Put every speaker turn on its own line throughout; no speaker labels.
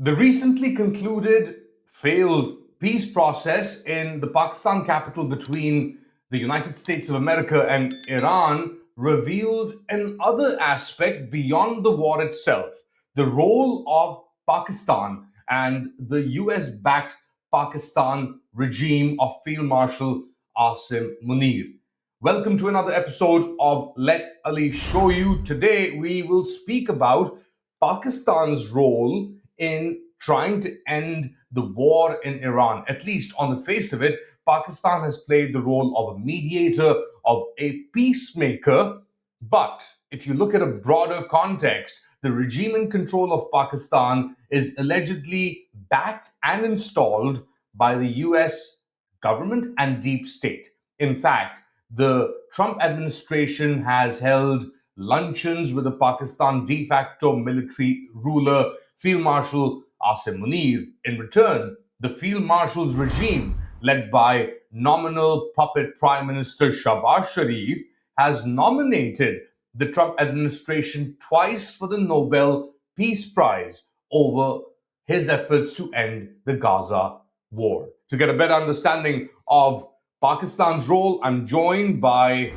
The recently concluded failed peace process in the Pakistan capital between the United States of America and Iran revealed another aspect beyond the war itself: the role of Pakistan and the US backed Pakistan regime of Field Marshal Asim Munir. Welcome to another episode of Let Ali Show You. Today we will speak about Pakistan's role in trying to end the war in Iran. At least on the face of it, Pakistan has played the role of a mediator, of a peacemaker. But if you look at a broader context, the regime in control of Pakistan is allegedly backed and installed by the US government and deep state. In fact, the Trump administration has held luncheons with the Pakistan de facto military ruler, Field Marshal Asim Munir. In return, the Field Marshal's regime, led by nominal puppet Prime Minister Shahbaz Sharif, has nominated the Trump administration twice for the Nobel Peace Prize over his efforts to end the Gaza war. To get a better understanding of Pakistan's role, I'm joined by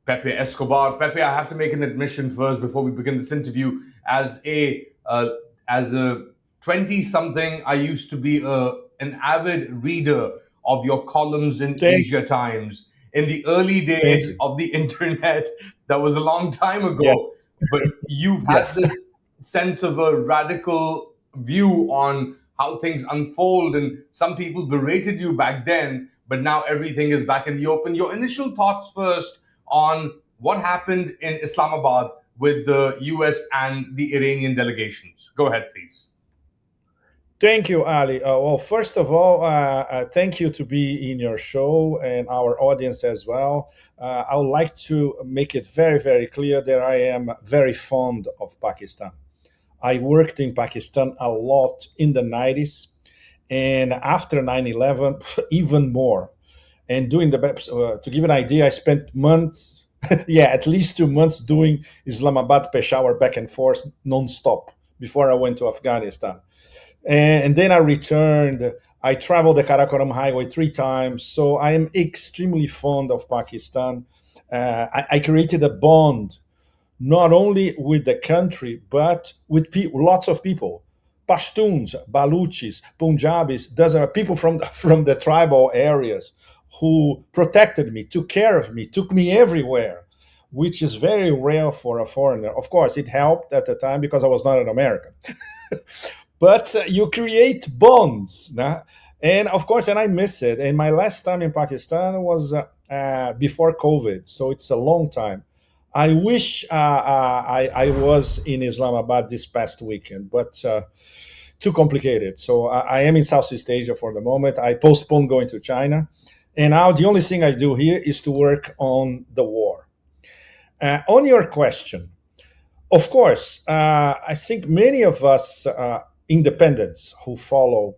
Pepe Escobar. Pepe, I have to make an admission first before we begin this interview. As a 20-something, I used to be an avid reader of your columns in Asia Times in the early days of the internet. That was a long time ago.
Yes.
But you've had this sense of a radical view on how things unfold, and some people berated you back then, but now everything is back in the open. Your initial thoughts first on what happened in Islamabad with the US and the Iranian delegations. Go ahead, please.
Thank you, Ali. Well, first of all, thank you to be in your show and our audience as well. I would like to make it very, very clear that I am very fond of Pakistan. I worked in Pakistan a lot in the 90s, and after 9/11, even more. And doing to give an idea, I spent months, at least 2 months doing Islamabad, Peshawar back and forth nonstop before I went to Afghanistan. And then I returned. I traveled the Karakoram Highway 3 times. So I am extremely fond of Pakistan. I created a bond not only with the country, but with lots of people. Pashtuns, Baluchis, Punjabis, those are people from the tribal areas who protected me, took care of me, took me everywhere, which is very rare for a foreigner. Of course, it helped at the time because I was not an American. But you create bonds. Nah? And of course, and I miss it. And my last time in Pakistan was before COVID. So it's a long time. I wish I was in Islamabad this past weekend, but too complicated. So I am in Southeast Asia for the moment. I postponed going to China. And now the only thing I do here is to work on the war. On your question, of course, I think many of us independents who follow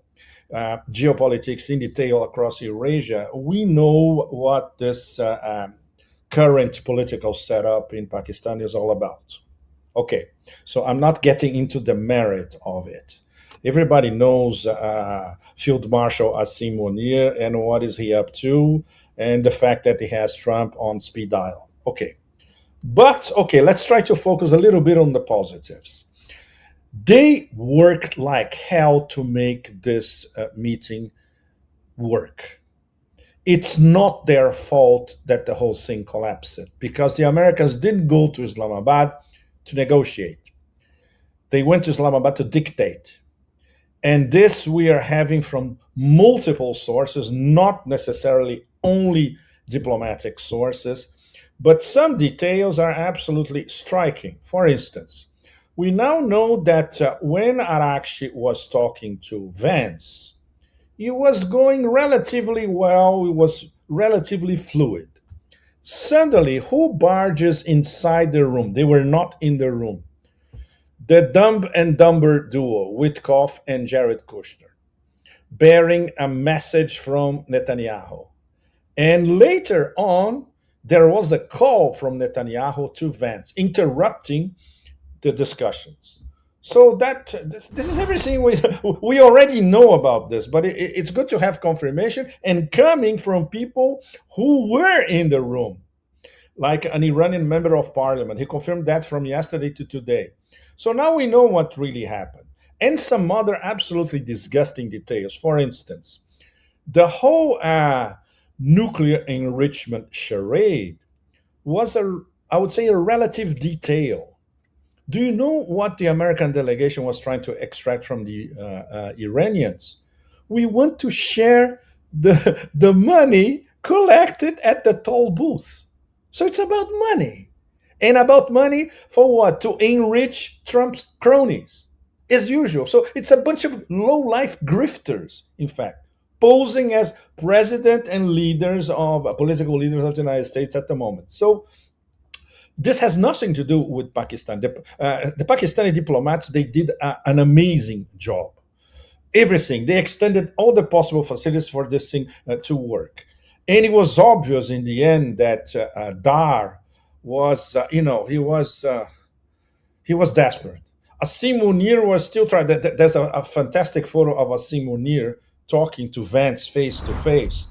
geopolitics in detail across Eurasia, we know what this current political setup in Pakistan is all about. Okay, so I'm not getting into the merit of it. Everybody knows Field Marshal Asim Munir and what is he up to, and the fact that he has Trump on speed dial. Okay, but okay, let's try to focus a little bit on the positives. They worked like hell to make this meeting work. It's not their fault that the whole thing collapsed because the Americans didn't go to Islamabad to negotiate. They went to Islamabad to dictate. And this we are having from multiple sources, not necessarily only diplomatic sources, but some details are absolutely striking. For instance, we now know that when Arakshi was talking to Vance, it was going relatively well, it was relatively fluid. Suddenly, who barges inside the room? They were not in the room. The Dumb and Dumber duo, Witkoff and Jared Kushner, bearing a message from Netanyahu. And later on, there was a call from Netanyahu to Vance, interrupting the discussions. So this is everything we already know about this, but it's good to have confirmation and coming from people who were in the room, like an Iranian member of parliament. He confirmed that from yesterday to today. So now we know what really happened. And some other absolutely disgusting details. For instance, the whole nuclear enrichment charade was I would say, a relative detail. Do you know what the American delegation was trying to extract from the Iranians? We want to share the money collected at the toll booth. So it's about money. And about money for what? To enrich Trump's cronies, as usual. So it's a bunch of low life grifters, in fact, posing as president and leaders of political leaders of the United States at the moment. So this has nothing to do with Pakistan. The Pakistani diplomats, they did an amazing job. Everything, they extended all the possible facilities for this thing to work. And it was obvious in the end that Dar was, he was desperate. Asim Munir was still trying. There's a fantastic photo of Asim Munir talking to Vance face to face,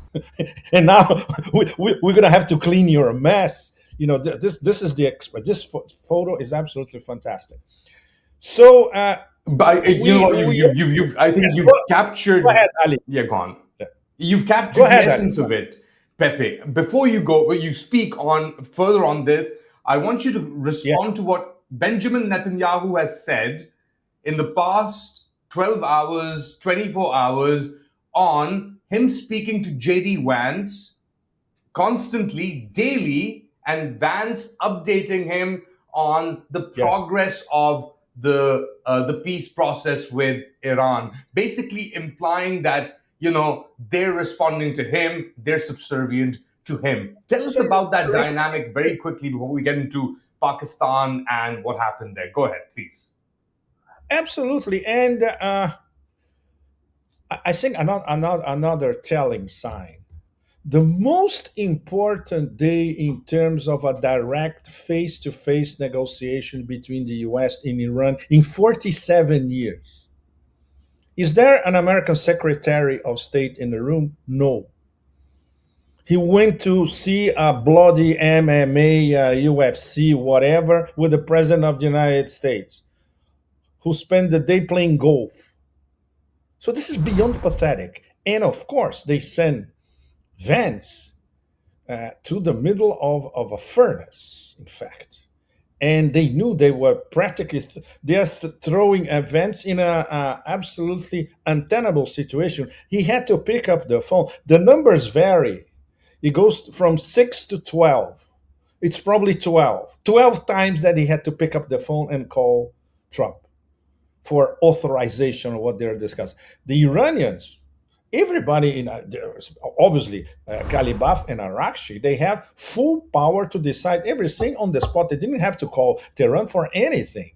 and now we're gonna have to clean your mess. This is the this photo is absolutely fantastic. So
But you know
we
what?
we
I
yeah,
think
go,
you've
go
captured.
ahead, Ali.
Yeah, gone.
Yeah.
You've
Go
captured the
ahead, Ali.
essence of it, Pepe. Before you go, but you speak on further on this, I want you to
Yeah.
respond to what Benjamin Netanyahu has said in the past 12 hours, 24 hours on him speaking to JD Vance constantly, daily, and Vance updating him on the
Yes.
progress of the peace process with Iran, basically implying that they're responding to him, they're subservient to him. Tell us
So
about that dynamic very quickly before we get into Pakistan and what happened there. Go ahead, please.
absolutely, and I think another telling sign. The most important day in terms of a direct face to face negotiation between the US and Iran in 47 years. Is there an American Secretary of State in the room? No. He went to see a bloody MMA, UFC, whatever, with the President of the United States, who spent the day playing golf. So this is beyond pathetic. And of course, they send Vance to the middle of a furnace, in fact. And they knew they were practically throwing events in a absolutely untenable situation. He had to pick up the phone. The numbers vary. It goes from 6 to 12. It's probably 12 times that he had to pick up the phone and call Trump for authorization of what they're discussing. The Iranians, everybody in obviously Kalibaf and Arakshi, they have full power to decide everything on the spot. They didn't have to call Tehran for anything,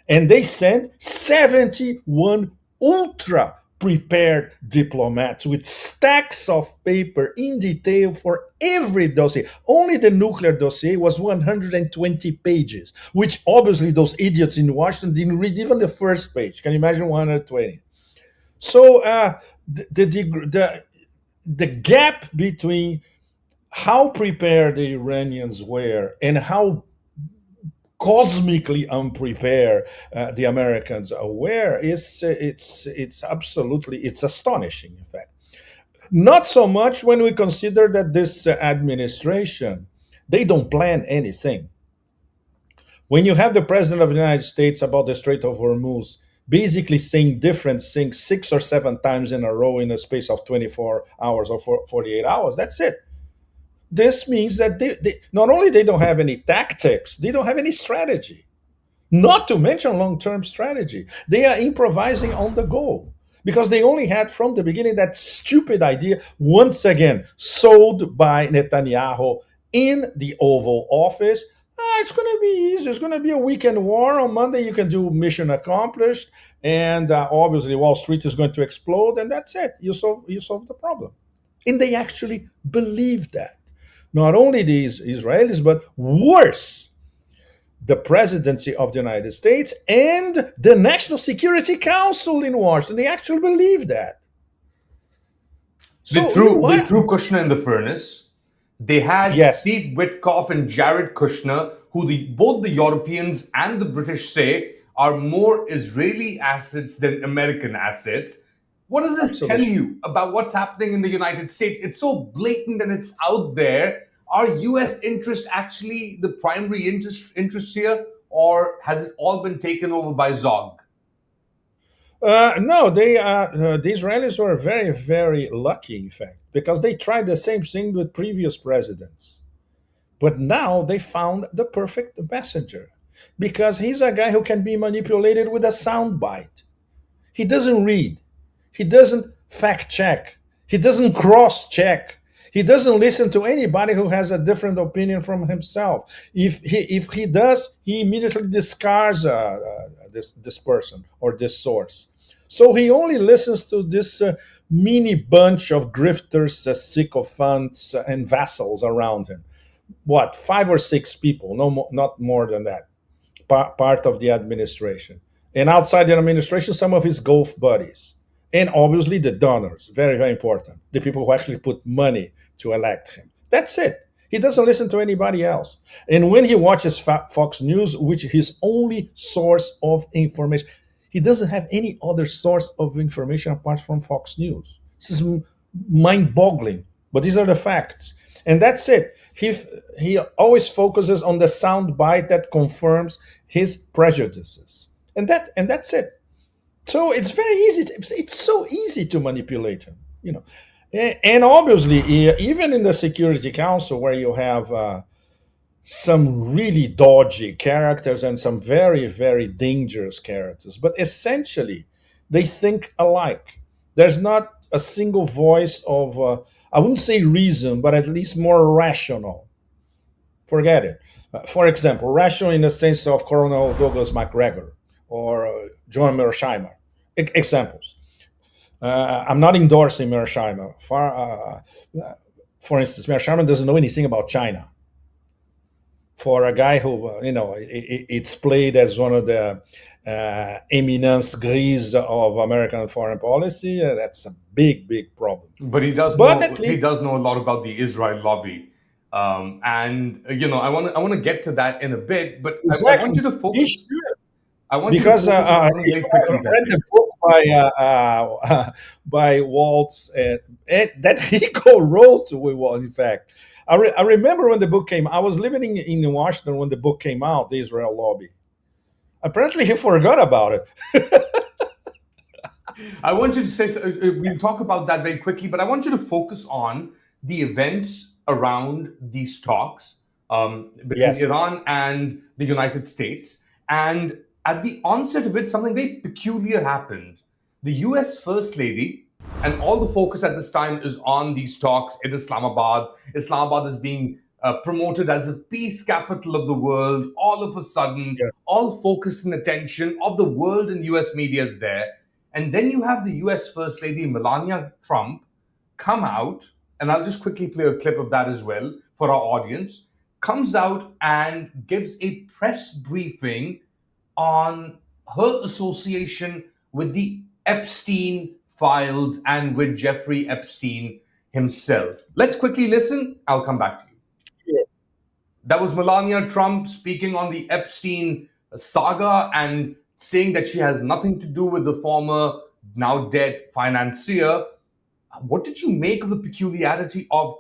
and they sent 71 ultra prepared diplomats with stacks of paper in detail for every dossier. Only the nuclear dossier was 120 pages, which obviously those idiots in Washington didn't read even the first page. Can you imagine 120? So the gap between how prepared the Iranians were and how cosmically unprepared the Americans were is it's absolutely it's astonishing. In fact, not so much when we consider that this administration, they don't plan anything. When you have the president of the United States about the Strait of Hormuz basically saying different things 6 or 7 times in a row in a space of 24 hours or 48 hours, that's it. This means that they not only they don't have any tactics, they don't have any strategy, not to mention long-term strategy. They are improvising on the go because they only had from the beginning that stupid idea, once again sold by Netanyahu in the Oval Office. It's going to be easy. It's going to be a weekend war. On Monday, you can do mission accomplished, and obviously Wall Street is going to explode, and that's it. You solve the problem, and they actually believe that. Not only these Israelis, but worse, the presidency of the United States and the National Security Council in Washington. They actually believe that. So you know
They
what?
threw Kushner in the furnace. They had
Yes,
Steve Witkoff and Jared Kushner, who both the Europeans and the British say are more Israeli assets than American assets. What does this tell
absolutely.
you about what's happening in the United States? It's so blatant and it's out there. Are US interests actually the primary interest here, or has it all been taken over by Zog?
No, the Israelis were very, very lucky, in fact, because they tried the same thing with previous presidents. But now they found the perfect messenger because he's a guy who can be manipulated with a soundbite. He doesn't read, he doesn't fact check, he doesn't cross check. He doesn't listen to anybody who has a different opinion from himself. If he does, he immediately discards this person or this source. So he only listens to this mini bunch of grifters, sycophants, and vassals around him. What, 5 or 6 people, no more, not more than that, part of the administration, and outside the administration, some of his golf buddies, and obviously the donors, very, very important, the people who actually put money to elect him. That's it. He doesn't listen to anybody else. And when he watches Fox News, which is his only source of information, he doesn't have any other source of information apart from Fox News. This is mind-boggling, but these are the facts, and that's it. He always focuses on the sound bite that confirms his prejudices, and that's it. So it's very easy. It's so easy to manipulate him, you know. And obviously, even in the Security Council, where you have some really dodgy characters and some very, very dangerous characters, but essentially they think alike. There's not a single voice of, I wouldn't say reason, but at least more rational. Forget it. For example, rational in the sense of Colonel Douglas MacGregor or John Mearsheimer. Examples. I'm not endorsing Mearsheimer. For instance, Mearsheimer doesn't know anything about China. For a guy who, it's played as one of the eminence grise of American foreign policy. That's a big, big problem.
But
But at
he
least,
does know a lot about the Israel lobby, and I want to get to that in a bit. But I want
exactly,
you to
he
focus.
should.
I want you to
Because
focus on something
if
very
you
quickly,
read
Pepe.
the book by Waltz, that he co-wrote with Walt, in fact. I remember when the book came. I was living in Washington when the book came out, the Israel Lobby. Apparently, he forgot about it.
I want you to say, we'll talk about that very quickly, but I want you to focus on the events around these talks between
Yes.
Iran and the United States. And at the onset of it, something very peculiar happened. The US First Lady, and all the focus at this time is on these talks in Islamabad. Islamabad is being promoted as a peace capital of the world. All of a sudden,
Yeah.
all focus and attention of the world and US media is there. And then you have the US First Lady Melania Trump come out, and I'll just quickly play a clip of that as well for our audience, comes out and gives a press briefing on her association with the Epstein files and with Jeffrey Epstein himself. Let's quickly listen. I'll come back to you.
Yeah.
That was Melania Trump speaking on the Epstein saga and saying that she has nothing to do with the former, now dead financier. What did you make of the peculiarity of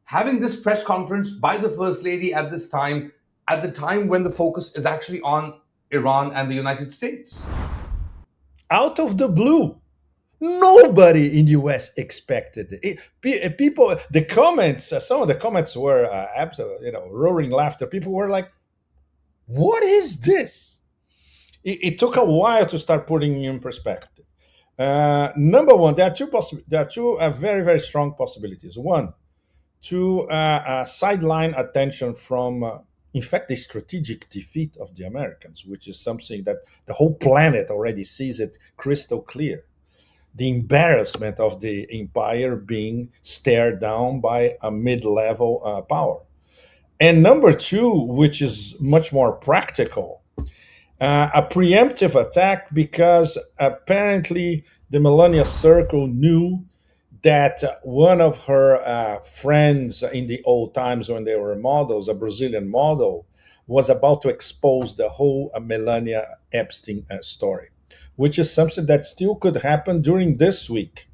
having this press conference by the First Lady at the time when the focus is actually on Iran and the United States?
Out of the blue. Nobody in the US expected it. People, the comments, some of the comments were absolutely, roaring laughter. People were like, "What is this?" It took a while to start putting in perspective. Number one, there are two very, very strong possibilities. One, to sideline attention from, in fact, the strategic defeat of the Americans, which is something that the whole planet already sees it crystal clear. The embarrassment of the empire being stared down by a mid-level power. And number two, which is much more practical, a preemptive attack, because apparently the Melania circle knew that one of her friends in the old times when they were models, a Brazilian model, was about to expose the whole Melania Epstein story, which is something that still could happen during this week.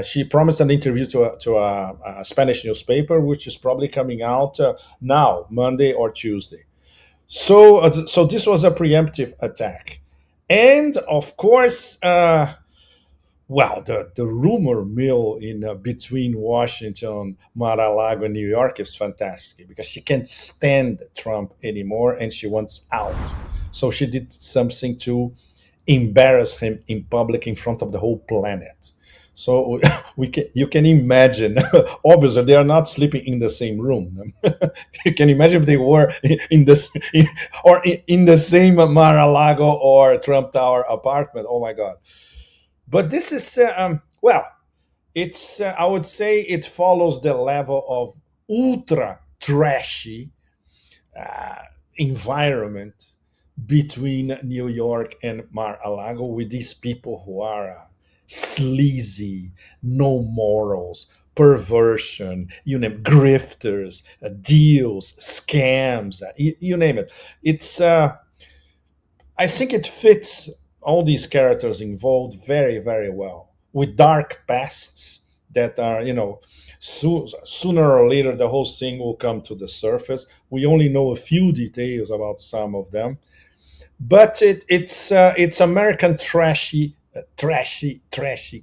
She promised an interview to a Spanish newspaper, which is probably coming out now, Monday or Tuesday. So this was a preemptive attack, and of course, well, the rumor mill in between Washington, Mar-a-Lago, and New York is fantastic because she can't stand Trump anymore, and she wants out. So she did something to embarrass him in public in front of the whole planet. So you can imagine. Obviously, they are not sleeping in the same room. You can imagine if they were in this in the same Mar-a-Lago or Trump Tower apartment. Oh my God! But this is well, it's I would say it follows the level of ultra trashy uh, environment between New York and Mar-a-Lago, with these people who are sleazy, no morals, perversion, you name grifters, deals, scams, you name it. It's I think it fits all these characters involved very, very well, with dark pasts that are, sooner or later the whole thing will come to the surface. We only know a few details about some of them, but it's American trashy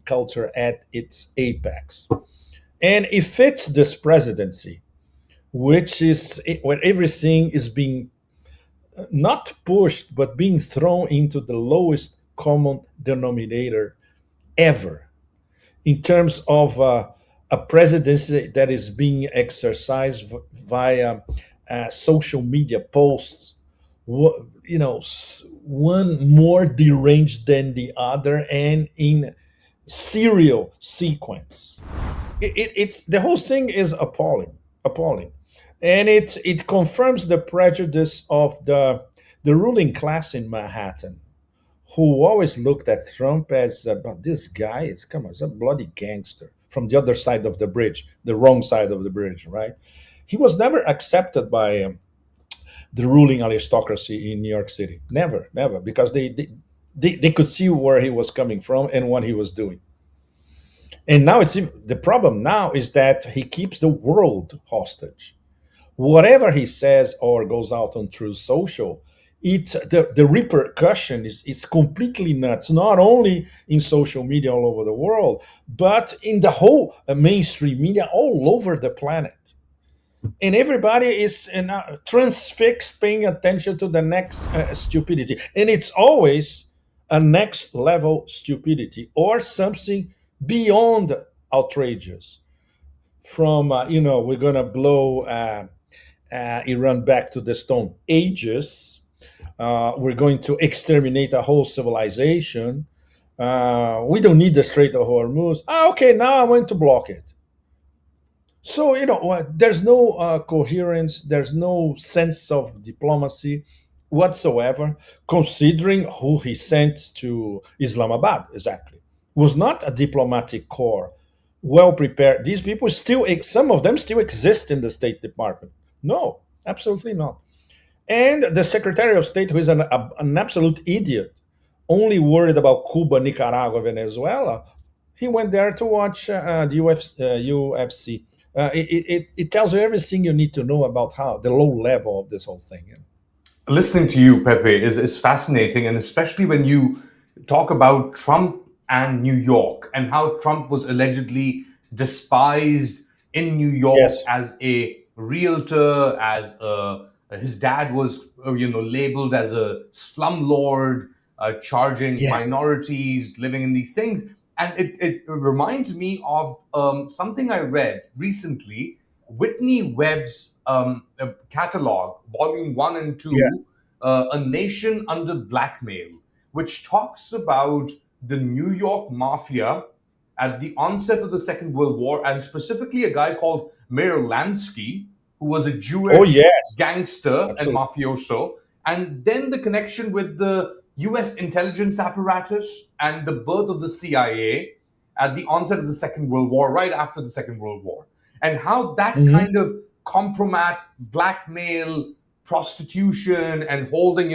culture at its apex, and it fits this presidency, which is where everything is being not pushed, but being thrown into the lowest common denominator ever, in terms of a presidency that is being exercised via social media posts, one more deranged than the other, and in serial sequence. It's the whole thing is appalling, and it confirms the prejudice of the ruling class in Manhattan, who always looked at Trump as this guy is, come on, he's a bloody gangster from the other side of the bridge, the wrong side of the bridge, right? He was never accepted by the ruling aristocracy in New York City, never, because they could see where he was coming from and what he was doing. And now it's the problem now is that he keeps the world hostage. Whatever he says or goes out on True Social, it's the repercussion is completely nuts. Not only in social media all over the world, but in the whole mainstream media all over the planet. And everybody is transfixed, paying attention to the next stupidity, and it's always a next level stupidity or something beyond outrageous. From we're gonna blow Iran back to the stone ages. We're going to exterminate a whole civilization. We don't need the Strait of Hormuz. Okay, now I'm going to block it. So, there's no coherence, there's no sense of diplomacy whatsoever, considering who he sent to Islamabad exactly. Was not a diplomatic corps well prepared. These people still, some of them still exist in the State Department. No, absolutely not. And the Secretary of State, who is an absolute idiot, only worried about Cuba, Nicaragua, Venezuela, he went there to watch the UFC. It tells you everything you need to know about how the low level of this whole thing.
Listening to you, Pepe, is fascinating, and especially when you talk about Trump and New York and how Trump was allegedly despised in New York
Yes,
as a realtor, as his dad was, labeled as a slumlord, charging
yes,
minorities living in these things. And it reminds me of something I read recently, Whitney Webb's catalog, volume one and
yeah,
two, A Nation Under Blackmail, which talks about the New York Mafia at the onset of the Second World War, and specifically a guy called Mayor Lansky, who was a
Oh
Jewish
yes,
gangster and
absolutely.
mafioso, and then the connection with the US intelligence apparatus and the birth of the CIA at the onset of the Second World War, right after the Second World War, and how that
Mhm.
kind of compromat, blackmail, prostitution, and holding,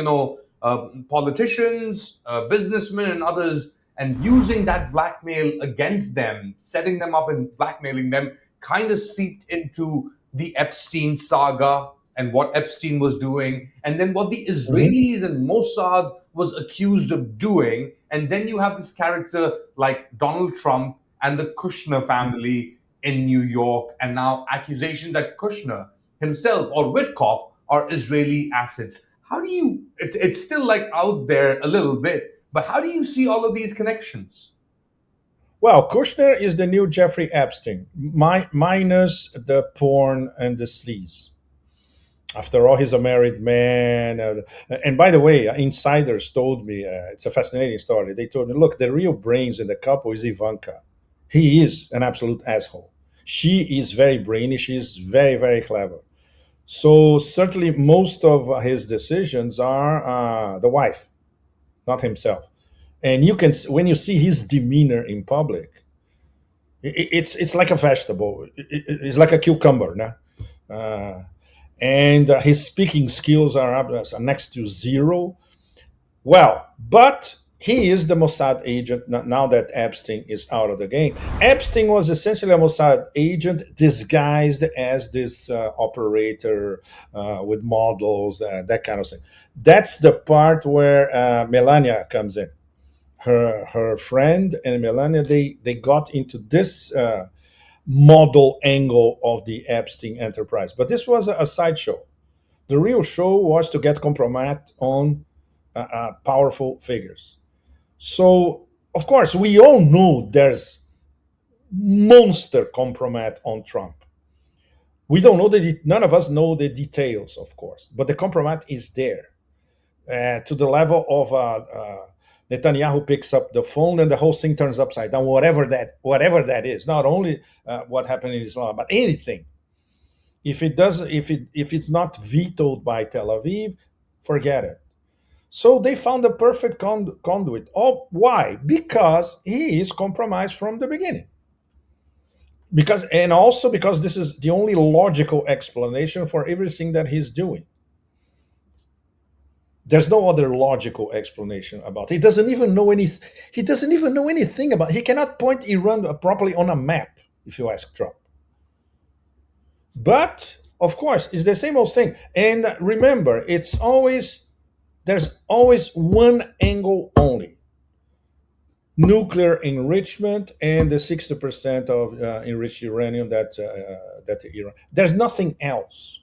politicians, businessmen, and others, and using that blackmail against them, setting them up and blackmailing them, kind of seeped into the Epstein saga and what Epstein was doing, and then what the
Mhm.
Israelis and Mossad was accused of doing. And then you have this character like Donald Trump and the Kushner family in New York, and now accusations that Kushner himself or Witkoff are Israeli assets. How do you, it's still like out there a little bit, but how do you see all of these connections?
Well, Kushner is the new Jeffrey Epstein, minus the porn and the sleaze. After all, he's a married man. And by the way, insiders told me it's a fascinating story. They told me, look, the real brains in the couple is Ivanka. He is an absolute asshole. She is very brainy. She's very, very clever. So certainly, most of his decisions are the wife, not himself. And you can, when you see his demeanor in public, it's like a vegetable. It's like a cucumber, no? And his speaking skills are next to zero. Well, but he is the Mossad agent now that Epstein is out of the game. Epstein was essentially a Mossad agent disguised as this operator with models, that kind of thing. That's the part where Melania comes in. Her friend and Melania, they got into this model angle of the Epstein enterprise. But this was a sideshow. The real show was to get compromise on powerful figures. So, of course, we all know there's monster compromise on Trump. We don't know none of us know the details, of course, but the compromise is there to the level of Netanyahu picks up the phone and the whole thing turns upside down. Whatever that is, not only what happened in Islam, but anything. If it does, if it's not vetoed by Tel Aviv, forget it. So they found the perfect conduit. Oh, why? Because he is compromised from the beginning. Because and also because this is the only logical explanation for everything that he's doing. There's no other logical explanation about it. He doesn't even know any. He doesn't even know anything about. He cannot point Iran properly on a map. If you ask Trump, but of course, it's the same old thing. And remember, there's always one angle only: nuclear enrichment and the 60% of enriched uranium that Iran. There's nothing else.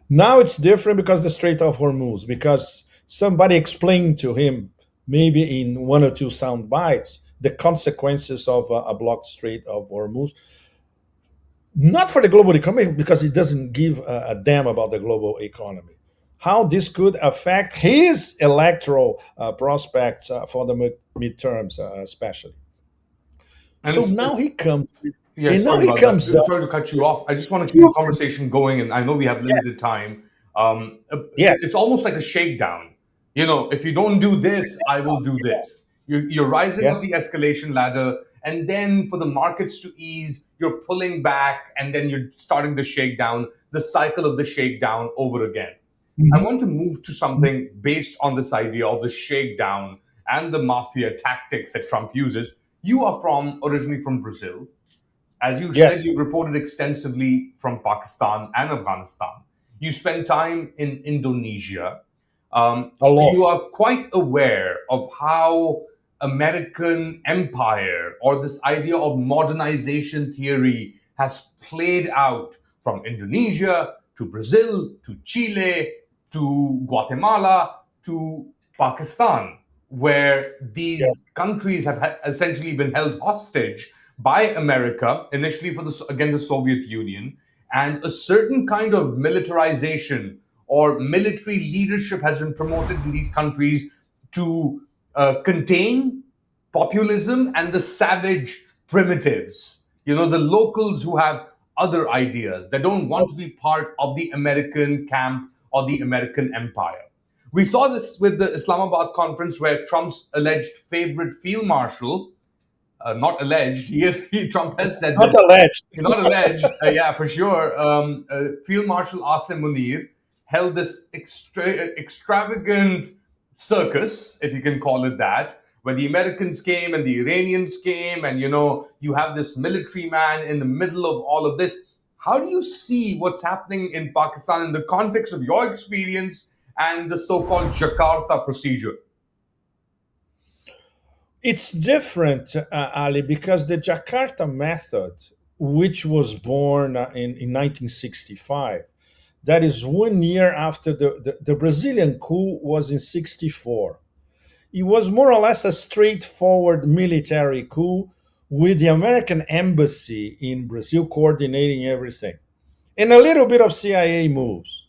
Now it's different because the Strait of Hormuz, because somebody explained to him, maybe in one or two sound bites, the consequences of a blocked Strait of Hormuz. Not for the global economy, because it doesn't give a damn about the global economy. How this could affect his electoral prospects for the midterms, especially.
And
So
it's,
now he comes,
yeah,
and now
sorry
he
about that.
comes up.
Sorry to cut you off. I just want to keep the conversation going, and I know we have limited time.
Yes,
It's almost like a shakedown. If you don't do this, I will do this. You're rising up
yes.
the escalation ladder, and then for the markets to ease, you're pulling back, and then you're starting the shakedown, the cycle of the shakedown over again. I
Mhm.
want to move to something based on this idea of the shakedown and the mafia tactics that Trump uses. You are originally from Brazil. As you said,
Yes,
you reported extensively from Pakistan and Afghanistan. You spent time in Indonesia.
a
So you
lot.
are quite aware of how American empire or this idea of modernization theory has played out from Indonesia to Brazil to Chile to Guatemala to Pakistan, where these
Yes.
countries have essentially been held hostage by America, initially against the Soviet Union, and a certain kind of militarization or military leadership has been promoted in these countries to contain populism and the savage primitives. The locals who have other ideas. They don't want to be part of the American camp or the American empire. We saw this with the Islamabad conference where Trump's alleged favorite field marshal, not alleged, Trump has said
Not
this,
alleged.
not alleged, yeah, for sure. Field Marshal Asim Munir held this extravagant circus, if you can call it that, where the Americans came and the Iranians came, and you have this military man in the middle of all of this. How do you see what's happening in Pakistan in the context of your experience and the so-called Jakarta procedure?
It's different, Ali, because the Jakarta method, which was born in 1965, that is 1 year after the Brazilian coup was in 64. It was more or less a straightforward military coup with the American embassy in Brazil coordinating everything and a little bit of CIA moves.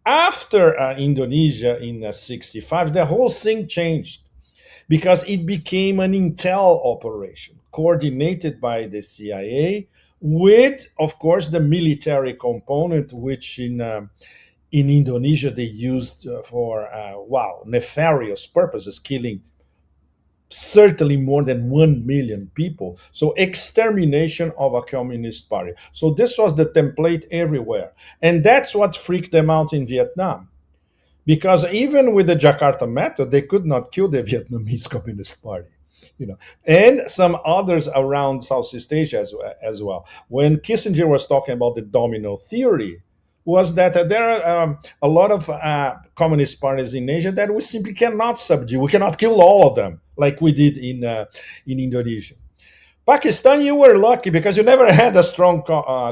After Indonesia in 65, the whole thing changed because it became an intel operation coordinated by the CIA with, of course, the military component, which in Indonesia they used for nefarious purposes, killing certainly more than 1 million people. So extermination of a communist party. So this was the template everywhere. And that's what freaked them out in Vietnam. Because even with the Jakarta method, they could not kill the Vietnamese Communist Party. And some others around Southeast Asia as well. When Kissinger was talking about the domino theory, was that there are a lot of communist parties in Asia that we simply cannot subdue. We cannot kill all of them like we did in Indonesia. Pakistan, you were lucky because you never had a strong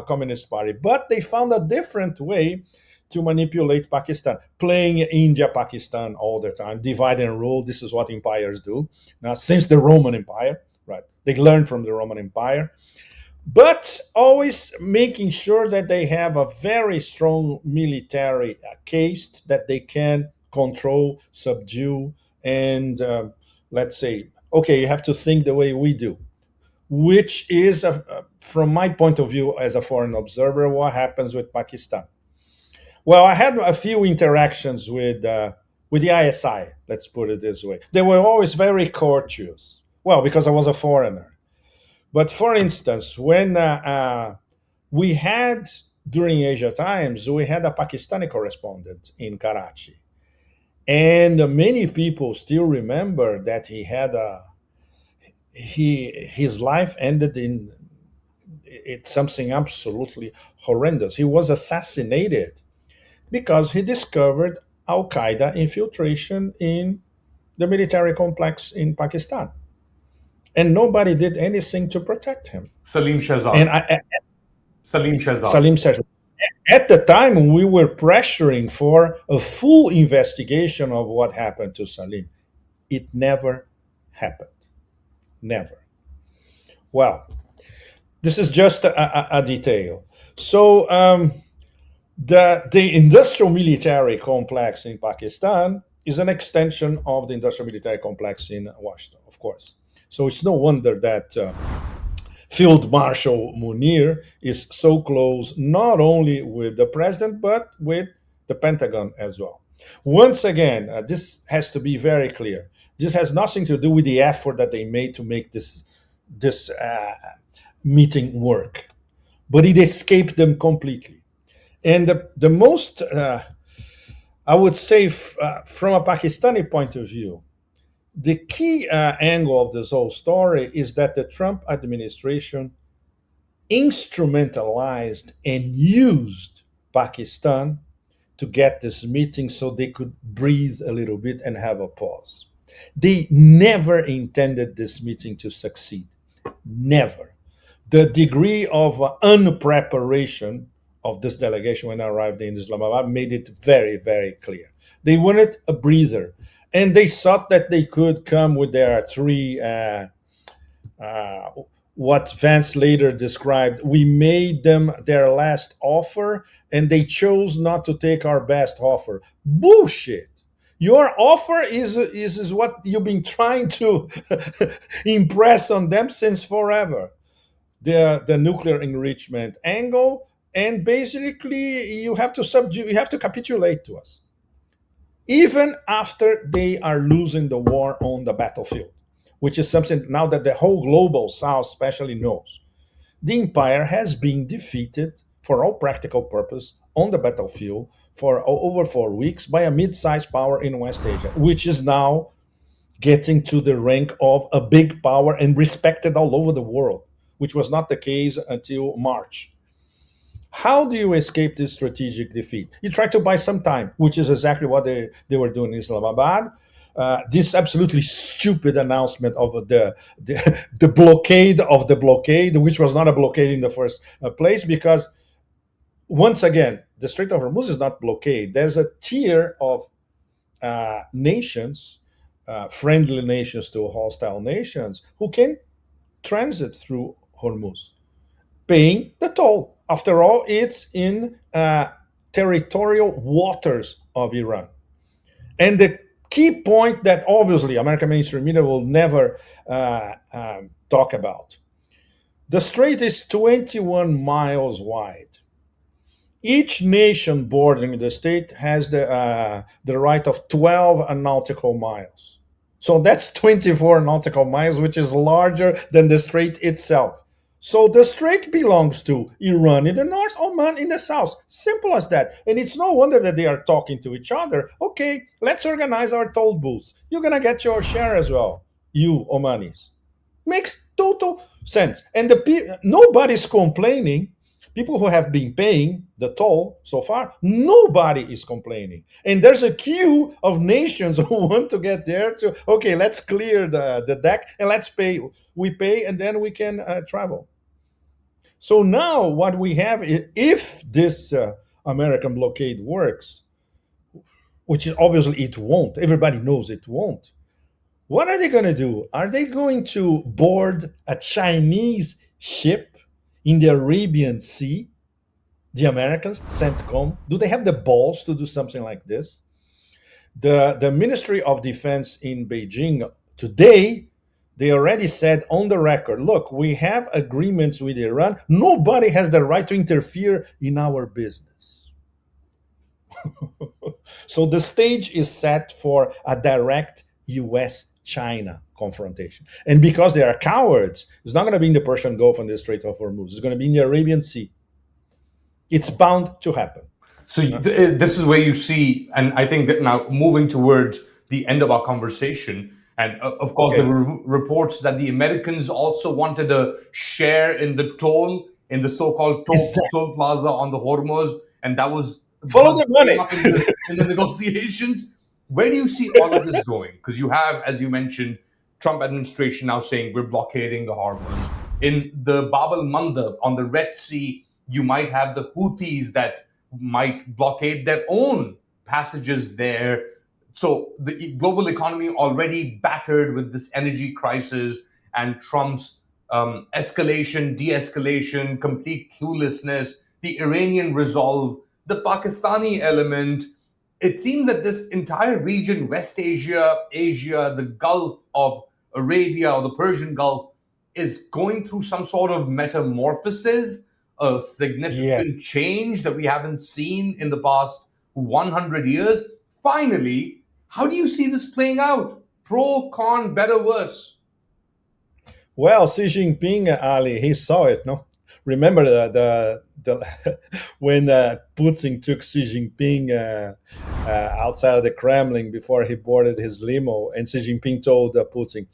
communist party, but they found a different way to manipulate Pakistan, playing India, Pakistan all the time, divide and rule. This is what empires do. Now, since the Roman Empire, right? They learned from the Roman Empire, but always making sure that they have a very strong military case that they can control, subdue, and let's say, okay, you have to think the way we do, which is, from my point of view as a foreign observer, what happens with Pakistan. Well, I had a few interactions with the ISI. Let's put it this way. They were always very courteous. Well, because I was a foreigner. But for instance, when we had during Asia Times, we had a Pakistani correspondent in Karachi, and many people still remember that his life ended in it's something absolutely horrendous. He was assassinated because he discovered Al Qaeda infiltration in the military complex in Pakistan. And nobody did anything to protect him.
Salim
And
Shahzad. Salim Shahzad.
Salim said, at the time, we were pressuring for a full investigation of what happened to Salim. It never happened. Never. Well, this is just a detail. So the industrial military complex in Pakistan is an extension of the industrial military complex in Washington, of course. So it's no wonder that Field Marshal Munir is so close not only with the president, but with the Pentagon as well. Once again, this has to be very clear. This has nothing to do with the effort that they made to make this meeting work, but it escaped them completely. And the most, I would say, from a Pakistani point of view, the key angle of this whole story is that the Trump administration instrumentalized and used Pakistan to get this meeting so they could breathe a little bit and have a pause. They never intended this meeting to succeed. Never. The degree of unpreparation of this delegation when I arrived in Islamabad made it very, very clear. They wanted a breather. And they thought that they could come with their three, what Vance later described, we made them their last offer and they chose not to take our best offer. Bullshit. Your offer is what you've been trying to impress on them since forever. the nuclear enrichment angle, and basically you have to capitulate to us, even after they are losing the war on the battlefield, which is something now that the whole global South especially knows. The empire has been defeated for all practical purpose on the battlefield for over 4 weeks by a mid-sized power in West Asia, which is now getting to the rank of a big power and respected all over the world, which was not the case until March. How do you escape this strategic defeat? You try to buy some time, which is exactly what they were doing in Islamabad. This absolutely stupid announcement of the blockade of the blockade, which was not a blockade in the first place, because once again, the Strait of Hormuz is not blockade. There's a tier of nations, friendly nations to hostile nations, who can transit through Hormuz, paying the toll. After all, it's in territorial waters of Iran. And the key point that obviously American mainstream media will never talk about, the strait is 21 miles wide. Each nation bordering the state has the right of 12 nautical miles. So that's 24 nautical miles, which is larger than the strait itself. So the strait belongs to Iran in the north, Oman in the south. Simple as that. And it's no wonder that they are talking to each other. Okay, let's organize our toll booths. You're going to get your share as well, you Omanis. Makes total sense. And nobody's complaining. People who have been paying the toll so far, nobody is complaining. And there's a queue of nations who want to get there to, okay, let's clear the deck and let's pay. We pay and then we can travel. So now what we have, if this American blockade works, which is obviously it won't, everybody knows it won't. What are they going to do? Are they going to board a Chinese ship in the Arabian Sea? The Americans, CENTCOM, do they have the balls to do something like this? The Ministry of Defense in Beijing today, they already said on the record, look, we have agreements with Iran. Nobody has the right to interfere in our business. So the stage is set for a direct US China confrontation. And because they are cowards, it's not going to be in the Persian Gulf and the Strait of Hormuz. It's going to be in the Arabian Sea. It's bound to happen.
So this is where you see, and I think that now moving towards the end of our conversation, and of course
Okay.
there were reports that the Americans also wanted a share in the toll, in the so-called toll plaza on the Hormuz, and that was
Follow the money.
up in the negotiations. Where do you see all of this going? Because you have, as you mentioned, Trump administration now saying we're blockading the Hormuz. In the Bab al-Mandab on the Red Sea, you might have the Houthis that might blockade their own passages there. So the global economy already battered with this energy crisis and Trump's escalation, de-escalation, complete cluelessness, the Iranian resolve, the Pakistani element. It seems that this entire region, West Asia, Asia, the Gulf of Arabia or the Persian Gulf, is going through some sort of metamorphosis, a significant change that we haven't seen in the past 100 years. Finally, how do you see this playing out? Pro, con, better, worse?
Well, Xi Jinping, Ali, he saw it, no? Remember the when Putin took Xi Jinping outside of the Kremlin before he boarded his limo, and Xi Jinping told Putin,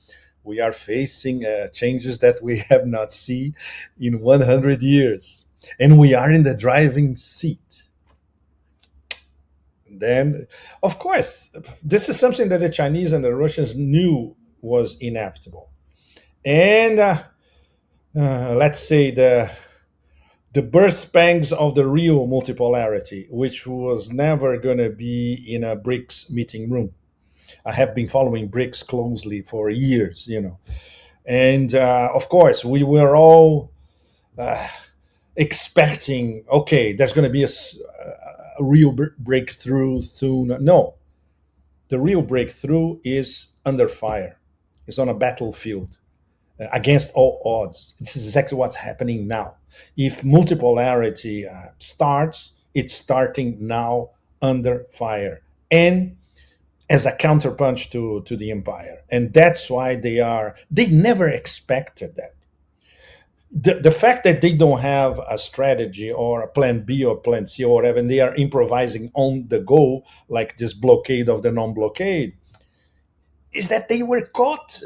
we are facing changes that we have not seen in 100 years, and we are in the driving seat. Then, of course, this is something that the Chinese and the Russians knew was inevitable. And let's say the birth pangs of the real multipolarity, which was never going to be in a BRICS meeting room. I have been following BRICS closely for years, and of course we were all expecting, okay, there's going to be a real breakthrough soon. No, the real breakthrough is under fire. It's on a battlefield. against all odds. This is exactly what's happening now. If multipolarity starts, it's starting now under fire and as a counterpunch to the empire. And that's why they never expected that. The fact that they don't have a strategy or a plan B or plan C or whatever, and they are improvising on the go, like this blockade of the non-blockade, is that they were caught.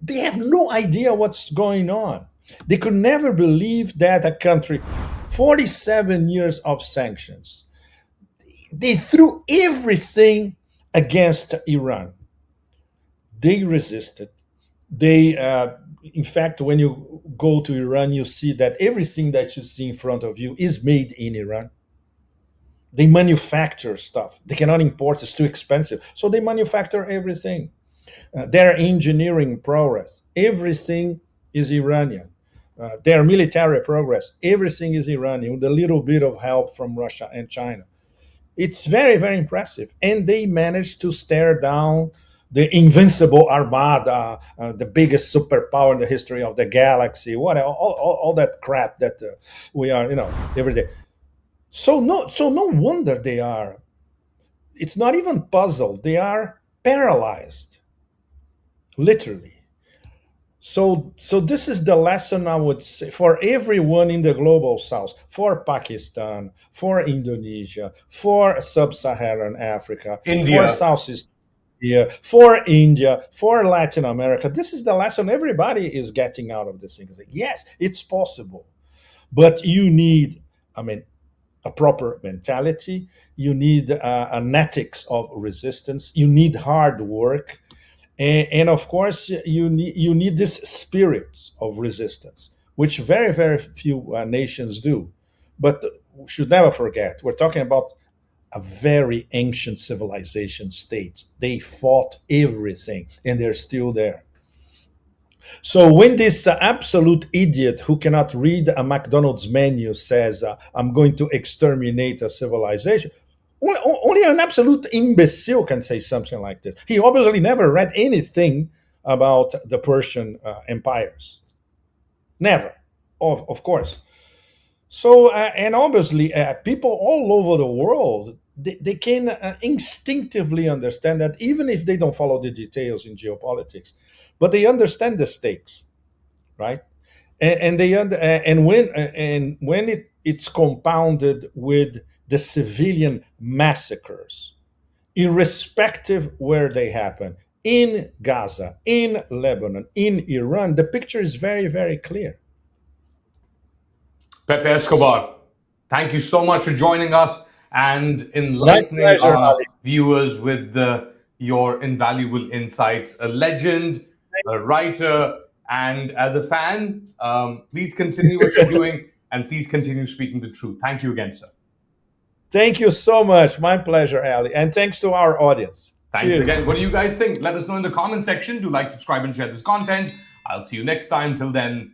They have no idea what's going on. They could never believe that a country, 47 years of sanctions, they threw everything against Iran. They resisted. In fact, when you go to Iran, you see that everything that you see in front of you is made in Iran. They manufacture stuff. They cannot import, it's too expensive. So they manufacture everything. Their engineering progress, everything is Iranian. Their military progress, everything is Iranian, with a little bit of help from Russia and China. It's very, very impressive. And they managed to stare down the invincible armada, the biggest superpower in the history of the galaxy, all that crap that we are, every day. So no wonder they are. It's not even puzzled. They are paralyzed, literally. So this is the lesson I would say for everyone in the global south, for Pakistan, for Indonesia, for sub-Saharan Africa, for
India.
Southeast Asia, for India, for Latin America. This is the lesson everybody is getting out of this thing. It's like, yes, it's possible, but you need, a proper mentality. You need an ethics of resistance. You need hard work. And of course, you need this spirit of resistance, which very, very few nations do. But we should never forget, we're talking about a very ancient civilization state. They fought everything, and they're still there. So when this absolute idiot who cannot read a McDonald's menu says, I'm going to exterminate a civilization, only an absolute imbecile can say something like this. He obviously never read anything about the Persian empires. Never, of course. So, and obviously, people all over the world, they can instinctively understand that, even if they don't follow the details in geopolitics, but they understand the stakes, right? And it's compounded with the civilian massacres, irrespective where they happen, in Gaza, in Lebanon, in Iran, the picture is very, very clear.
Pepe Escobar, thank you so much for joining us and
My
enlightening
pleasure,
our
Ali.
viewers with your invaluable insights. A legend, a writer, and as a fan, please continue what you're doing and please continue speaking the truth. Thank you again, sir.
Thank you so much. My pleasure, Ali. And thanks to our audience.
Thanks
Cheers.
again. What do you guys think? Let us know in the comment section. Do like, subscribe, and share this content. I'll see you next time. Till then,